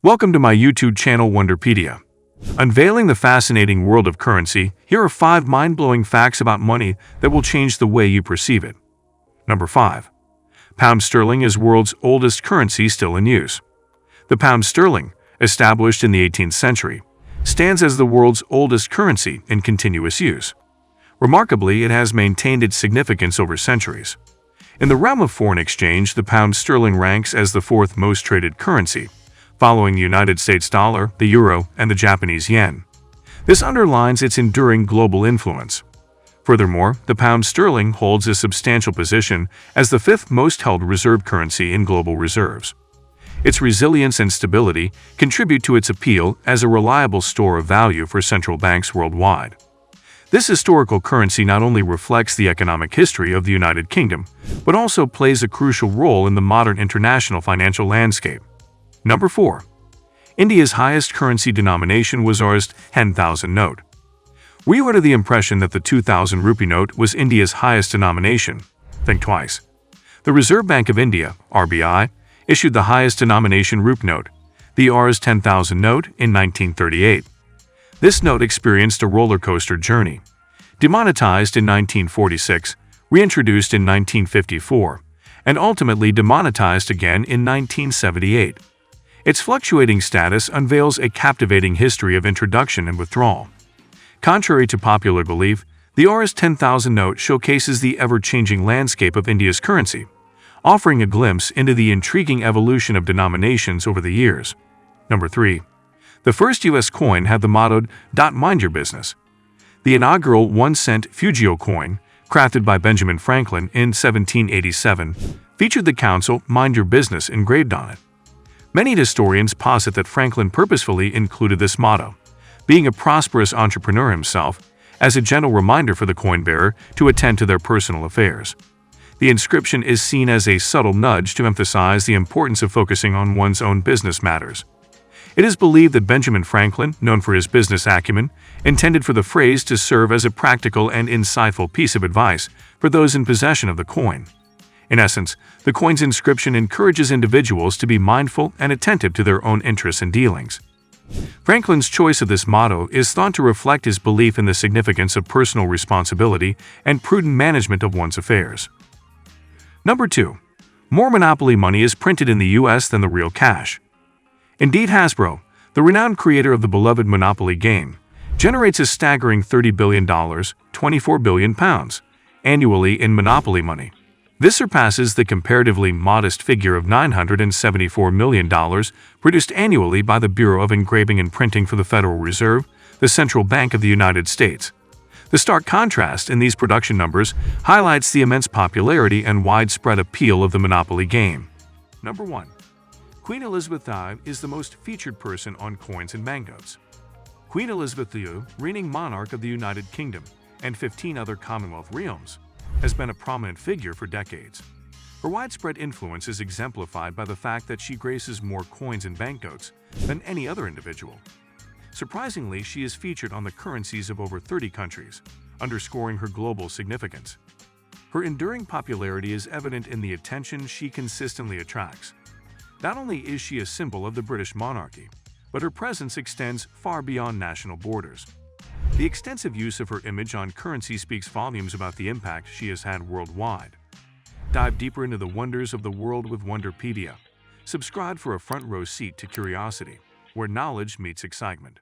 Welcome to my YouTube channel Wonderpedia. Unveiling the fascinating world of currency, here are 5 mind-blowing facts about money that will change the way you perceive it. Number 5. Pound sterling is world's oldest currency still in use. The pound sterling, established in the 18th century, stands as the world's oldest currency in continuous use. Remarkably, it has maintained its significance over centuries. In the realm of foreign exchange, the pound sterling ranks as the 4th most traded currency, following the United States dollar, the euro, and the Japanese yen. This underlines its enduring global influence. Furthermore, the pound sterling holds a substantial position as the 5th most held reserve currency in global reserves. Its resilience and stability contribute to its appeal as a reliable store of value for central banks worldwide. This historical currency not only reflects the economic history of the United Kingdom, but also plays a crucial role in the modern international financial landscape. Number 4. India's highest currency denomination was Rs. 10,000 note. Were you under the impression that the 2,000 rupee note was India's highest denomination? Think twice. The Reserve Bank of India, RBI, issued the highest denomination rupee note, the Rs. 10,000 note, in 1938. This note experienced a roller coaster journey. Demonetized in 1946, reintroduced in 1954, and ultimately demonetized again in 1978. Its fluctuating status unveils a captivating history of introduction and withdrawal. Contrary to popular belief, the Rs. 10,000 note showcases the ever-changing landscape of India's currency, offering a glimpse into the intriguing evolution of denominations over the years. Number 3. The first U.S. coin had the motto, "Mind your business." The inaugural 1-cent Fugio coin, crafted by Benjamin Franklin in 1787, featured the counsel "Mind your business" engraved on it. Many historians posit that Franklin purposefully included this motto, being a prosperous entrepreneur himself, as a gentle reminder for the coin bearer to attend to their personal affairs. The inscription is seen as a subtle nudge to emphasize the importance of focusing on one's own business matters. It is believed that Benjamin Franklin, known for his business acumen, intended for the phrase to serve as a practical and insightful piece of advice for those in possession of the coin. In essence, the coin's inscription encourages individuals to be mindful and attentive to their own interests and dealings. Franklin's choice of this motto is thought to reflect his belief in the significance of personal responsibility and prudent management of one's affairs. Number 2. More monopoly money is printed in the U.S. than the real cash. Indeed, Hasbro, the renowned creator of the beloved Monopoly game, generates a staggering $30 billion, £24 billion, annually in Monopoly money. This surpasses the comparatively modest figure of $974 million produced annually by the Bureau of Engraving and Printing for the Federal Reserve, the Central Bank of the United States. The stark contrast in these production numbers highlights the immense popularity and widespread appeal of the Monopoly game. Number 1. Queen Elizabeth II is the most featured person on coins and banknotes. Queen Elizabeth II, reigning monarch of the United Kingdom and 15 other Commonwealth realms, has been a prominent figure for decades. Her widespread influence is exemplified by the fact that she graces more coins and banknotes than any other individual. Surprisingly, she is featured on the currencies of over 30 countries, underscoring her global significance. Her enduring popularity is evident in the attention she consistently attracts. Not only is she a symbol of the British monarchy, but her presence extends far beyond national borders. The extensive use of her image on currency speaks volumes about the impact she has had worldwide. Dive deeper into the wonders of the world with Wonderpedia. Subscribe for a front row seat to curiosity, where knowledge meets excitement.